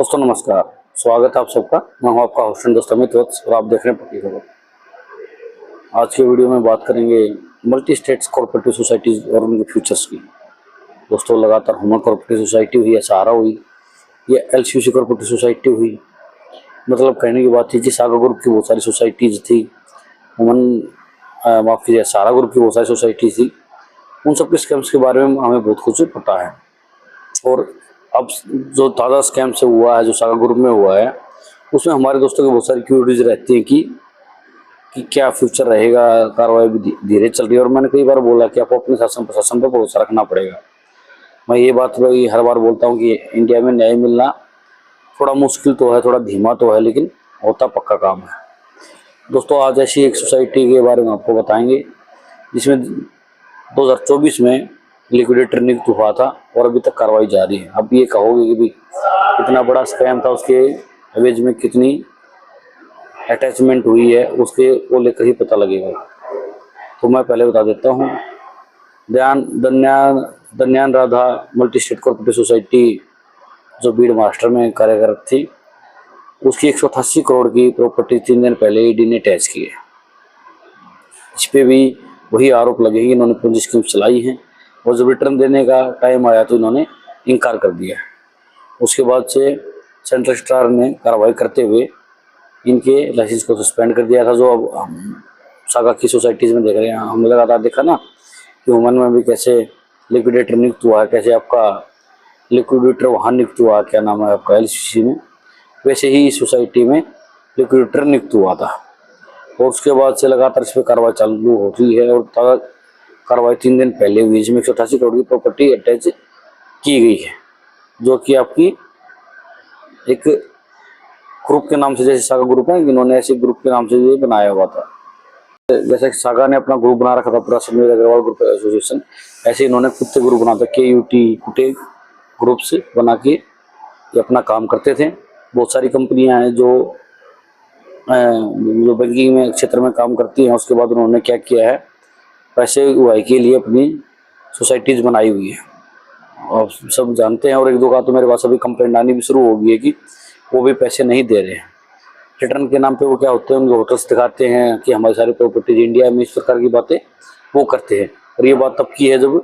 दोस्तों नमस्कार, स्वागत है आप सबका। मैं हूं आपका होस्ट दोस्त अमित वत्स और आप देख रहे हैं पक्की खबर। आज के वीडियो में बात करेंगे मल्टी स्टेट्स कोऑपरेटिव सोसाइटीज और उनके फ्यूचर्स की। दोस्तों लगातार ह्यूमन कोऑपरेटिव सोसाइटी हुई, सहारा हुई, ये एलसीयूसी कोऑपरेटिव सोसाइटी हुई। मतलब कहने की बात थी कि सागा ग्रुप की बहुत सारी सोसाइटीज थी, माफ कीजिए सहारा ग्रुप की बहुत सारी सोसाइटी थी। उन सब के स्कैम्स के बारे में हमें बहुत कुछ पता है। और अब जो ताज़ा स्कैम से हुआ है, जो सागा ग्रुप में हुआ है, उसमें हमारे दोस्तों की बहुत सारी क्यूरिटीज रहती हैं कि क्या फ्यूचर रहेगा। कार्रवाई भी धीरे चल रही है और मैंने कई बार बोला कि आपको अपने शासन प्रशासन पर भरोसा रखना पड़ेगा। मैं ये बात भाई हर बार बोलता हूँ कि इंडिया में न्याय मिलना थोड़ा मुश्किल तो है, थोड़ा धीमा तो है, लेकिन होता पक्का काम है। दोस्तों आज ऐसी एक सोसाइटी के बारे में आपको बताएंगे जिसमें 2024 में लिक्विडेटर नियुक्त हुआ था और अभी तक कार्रवाई जारी है। अब ये कहोगे कि भी कितना बड़ा स्कैम था, उसके एवज में कितनी अटैचमेंट हुई है, उसके को लेकर ही पता लगेगा। तो मैं पहले बता देता हूँ, Dnyan Radha multi state cooperative society जो बीड महाराष्ट्र में कार्यरत थी, उसकी 188 करोड़ की प्रॉपर्टी 3 दिन पहले ईडी ने अटैच की है। इस पर भी वही आरोप लगे कि इन्होंने पूंजी स्कीम चलाई है और जब रिटर्न देने का टाइम आया तो इन्होंने इनकार कर दिया। उसके बाद से सेंट्रल स्टार ने कार्रवाई करते हुए इनके लाइसेंस को सस्पेंड कर दिया था। जो अब हम सागा की सोसाइटीज़ में देख रहे हैं, हमने लगातार देखा ना कि उमन में भी कैसे लिक्विडेटर नियुक्त हुआ है, कैसे आपका लिक्विडेटर वहाँ नियुक्त हुआ, क्या नाम है आपका एलसीसी में, वैसे ही इस सोसाइटी में लिक्विडेटर नियुक्त हुआ था। और उसके बाद से लगातार इस पर कार्रवाई चालू होती है और ताज़ा कार्रवाई 3 दिन पहले हुई, जिसमें 188 करोड़ की प्रॉपर्टी अटैच की गई है, जो कि आपकी एक ग्रुप के नाम से, जैसे सागा ग्रुप है, इन्होंने ऐसे ग्रुप के नाम से ये बनाया हुआ था। जैसे सागा ने अपना ग्रुप बना रखा था पूरा समीर अग्रवाल ग्रुप एसोसिएशन, ऐसे इन्होंने कुत्ते ग्रुप बना था, कुटे ग्रुप से बना के ये अपना काम करते थे। बहुत सारी कंपनियां हैं जो बैंकिंग में क्षेत्र में काम करती हैं। उसके बाद उन्होंने क्या किया है, पैसे उगाही के लिए अपनी सोसाइटीज बनाई हुई है और सब जानते हैं। और एक दो का तो मेरे पास अभी कंप्लेंट आनी भी शुरू हो गई है कि वो भी पैसे नहीं दे रहे हैं। रिटर्न के नाम पे वो क्या होते हैं, उनको होटल्स दिखाते हैं कि हमारी सारी प्रॉपर्टीज इंडिया में, इस प्रकार की बातें वो करते हैं। और ये बात तब की है जब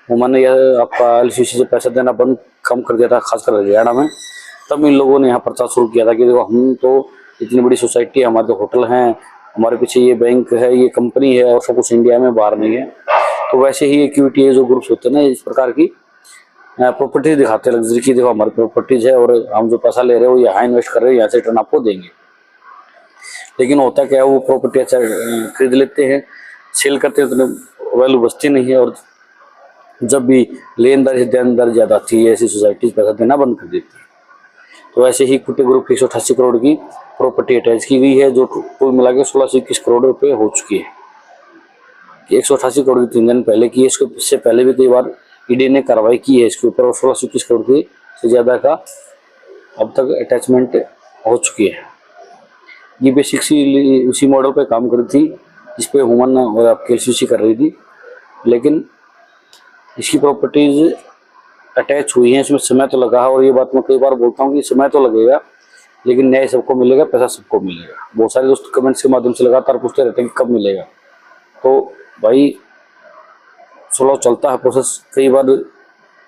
उन्होंने यह आपका एलसीसी से पैसा देना बंद कम कर दिया था, खासकर हरियाणा में। तब इन लोगों ने यहाँ प्रचार शुरू किया था कि देखो हम तो इतनी बड़ी सोसाइटी है, हमारे तो होटल हैं, हमारे पीछे ये बैंक है, ये कंपनी है और सब कुछ इंडिया में, बाहर नहीं है। तो वैसे ही इक्विटी है, जो ग्रुप्स होते हैं ना, इस प्रकार की प्रॉपर्टीज दिखाते हैं लग्जरी की, देखो हमारी प्रॉपर्टीज है और हम जो पैसा ले रहे हो यहाँ इन्वेस्ट कर रहे हो, यहाँ से रिटर्न आपको देंगे। लेकिन होता क्या है, वो प्रॉपर्टी अच्छा खरीद लेते हैं, सेल करते हैं, तो वैल्यू बचती नहीं है। और जब भी लेनदार देनदार ज्यादा आती है, ऐसी सोसाइटीज पैसा देना बंद कर देती है। तो ऐसे ही कुटे ग्रुप की 188 करोड़ की प्रॉपर्टी अटैच की गई है, जो कुल मिला के 1621 करोड़ रुपए हो चुकी है। 188 करोड़ की 3 दिन पहले की है, इससे पहले भी कई बार ईडी ने कार्रवाई की है इसके ऊपर, और 1621 करोड़ की से ज़्यादा का अब तक अटैचमेंट हो चुकी है। ये बेसिकली उसी मॉडल पे काम कर रही थी जिस पे ह्यूमन और आपकी एलसीसी कर रही थी, लेकिन इसकी प्रॉपर्टीज अटैच हुई हैं, इसमें समय तो लगा है। और ये बात मैं कई बार बोलता हूँ कि समय तो लगेगा, लेकिन न्याय सबको मिलेगा, पैसा सबको मिलेगा। बहुत सारे दोस्त कमेंट्स के माध्यम से लगातार पूछते रहते हैं कि कब मिलेगा। तो भाई स्लो चलता है प्रोसेस। कई बार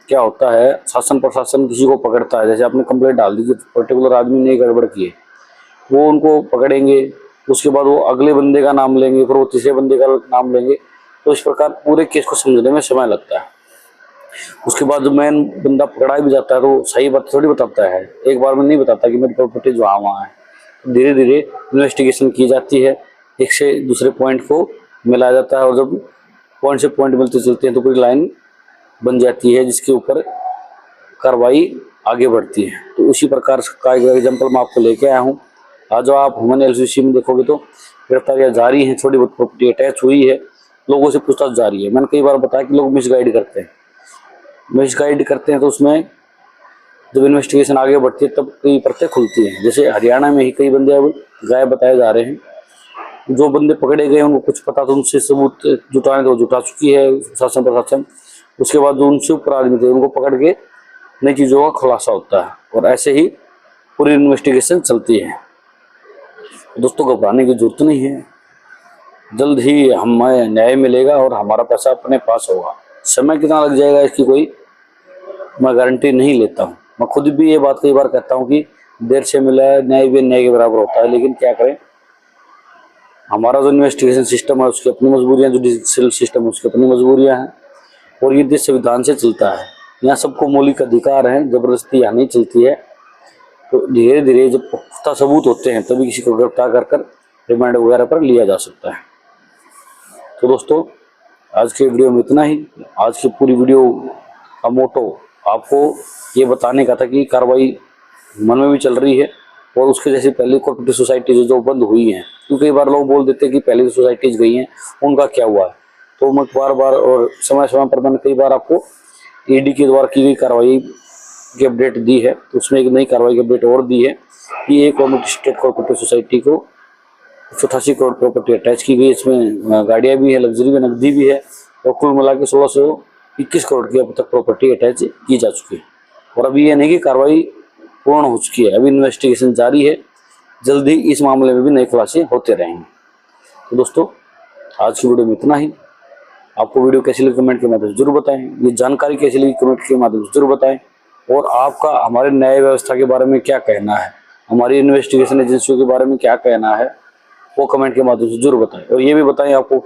क्या होता है, शासन प्रशासन किसी को पकड़ता है, जैसे आपने कंप्लेंट डाल दी कि पर्टिकुलर आदमी ने गड़बड़ की है, वो उनको पकड़ेंगे, उसके बाद वो अगले बंदे का नाम लेंगे, फिर वो तीसरे बंदे का नाम लेंगे। तो इस प्रकार पूरे केस को समझने में समय लगता है। उसके बाद जो मेन बंदा पकड़ा भी जाता है तो सही बात थोड़ी बताता है, एक बार में नहीं बताता कि मेरी प्रॉपर्टी जो वहाँ है। धीरे धीरे इन्वेस्टिगेशन की जाती है, एक से दूसरे पॉइंट को मिलाया जाता है, और जब पॉइंट से पॉइंट मिलते चलते हैं तो पूरी लाइन बन जाती है जिसके ऊपर कार्रवाई आगे बढ़ती है। तो उसी प्रकार का एक एग्जाम्पल मैं आपको लेके आया हूँ। आज जो आप ह्यूमन एलसीसी में देखोगे तो गिरफ्तारियाँ जारी हैं, थोड़ी बहुत प्रॉपर्टी अटैच हुई है, लोगों से पूछताछ जारी है। मैंने कई बार बताया कि लोग मिसगाइड करते हैं, तो उसमें जब इन्वेस्टिगेशन आगे बढ़ती है तब कई परतें खुलती हैं। जैसे हरियाणा में ही कई बंदे अब गायब बताए जा रहे हैं। जो बंदे पकड़े गए उनको कुछ पता था, उनसे सबूत जुटाने तो जुटा चुकी है शासन प्रशासन। उसके बाद जो उनसे ऊपर आदमी थे उनको पकड़ के नई चीज़ों का खुलासा होता है। और ऐसे ही पूरी इन्वेस्टिगेशन चलती है। दोस्तों घबराने की जरूरत नहीं है, जल्द ही हमें न्याय मिलेगा और हमारा पैसा अपने पास होगा। समय कितना लग जाएगा इसकी कोई मैं गारंटी नहीं लेता हूँ। मैं खुद भी ये बात कई बार कहता हूँ कि देर से मिला है न्याय भी न्याय के बराबर होता है, लेकिन क्या करें, हमारा जो इन्वेस्टिगेशन सिस्टम है उसकी अपनी मजबूरियां, जुडिशियल सिस्टम है उसकी अपनी मजबूरियां हैं, और ये देश संविधान से चलता है। यहाँ सबको मौलिक अधिकार है, जबरदस्ती यहाँ नहीं चलती है। तो धीरे धीरे जब पुख्ता सबूत होते हैं तभी किसी को गिरफ्तार कर रिमांड वगैरह पर लिया जा सकता है। तो दोस्तों आज के वीडियो में इतना ही। आज की पूरी वीडियो का मोटो आपको ये बताने का था कि कार्रवाई मन में भी चल रही है, और उसके जैसे पहले कोऑपरेटिव सोसाइटी जो बंद हुई हैं, क्योंकि कई बार लोग बोल देते हैं कि पहले जो सोसाइटीज गई हैं उनका क्या हुआ है। तो मैं बार बार और समय समय पर मैंने कई बार आपको ईडी के द्वारा की गई कार्रवाई की अपडेट दी है। तो उसमें एक नई कार्रवाई की अपडेट और दी है कि एक स्टेट कोऑपरेटिव सोसाइटी को 88 करोड़ प्रॉपर्टी अटैच की गई। इसमें गाड़ियाँ भी है, लग्जरी भी, नकदी भी है, और कुल मिला के 1621 करोड़ की अब तक प्रॉपर्टी अटैच की जा चुकी है। और अभी ये नहीं कि कार्रवाई पूर्ण हो चुकी है, अभी इन्वेस्टिगेशन जारी है, जल्दी इस मामले में भी नए खुलासे होते रहेंगे। तो दोस्तों आज की वीडियो में इतना ही। आपको वीडियो कैसी लगी कमेंट के माध्यम से जरूर बताएं, ये जानकारी कैसी लगी कमेंट के माध्यम से जरूर बताएं, और आपका हमारे न्याय व्यवस्था के बारे में क्या कहना है, हमारी इन्वेस्टिगेशन एजेंसियों के बारे में क्या कहना है, वो कमेंट के माध्यम से जरूर बताएं। और ये भी बताएं आपको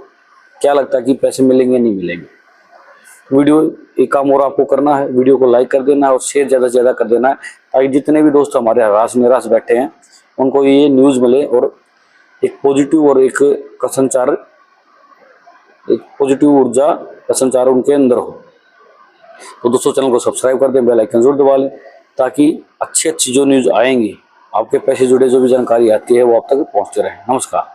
क्या लगता है कि पैसे मिलेंगे नहीं मिलेंगे। वीडियो एक काम और आपको करना है, वीडियो को लाइक कर देना है और शेयर ज़्यादा से ज़्यादा कर देना है, ताकि जितने भी दोस्त हमारे हरास निराश बैठे हैं उनको ये न्यूज़ मिले और एक पॉजिटिव और एक पॉजिटिव ऊर्जा का संचार उनके अंदर हो। तो दोस्तों चैनल को सब्सक्राइब कर दें, बेल आइकन जरूर दबा लें, ताकि अच्छी अच्छी जो न्यूज़ आएंगी, आपके पैसे जुड़े जो भी जानकारी आती है वो आप तक पहुँचते रहे। नमस्कार।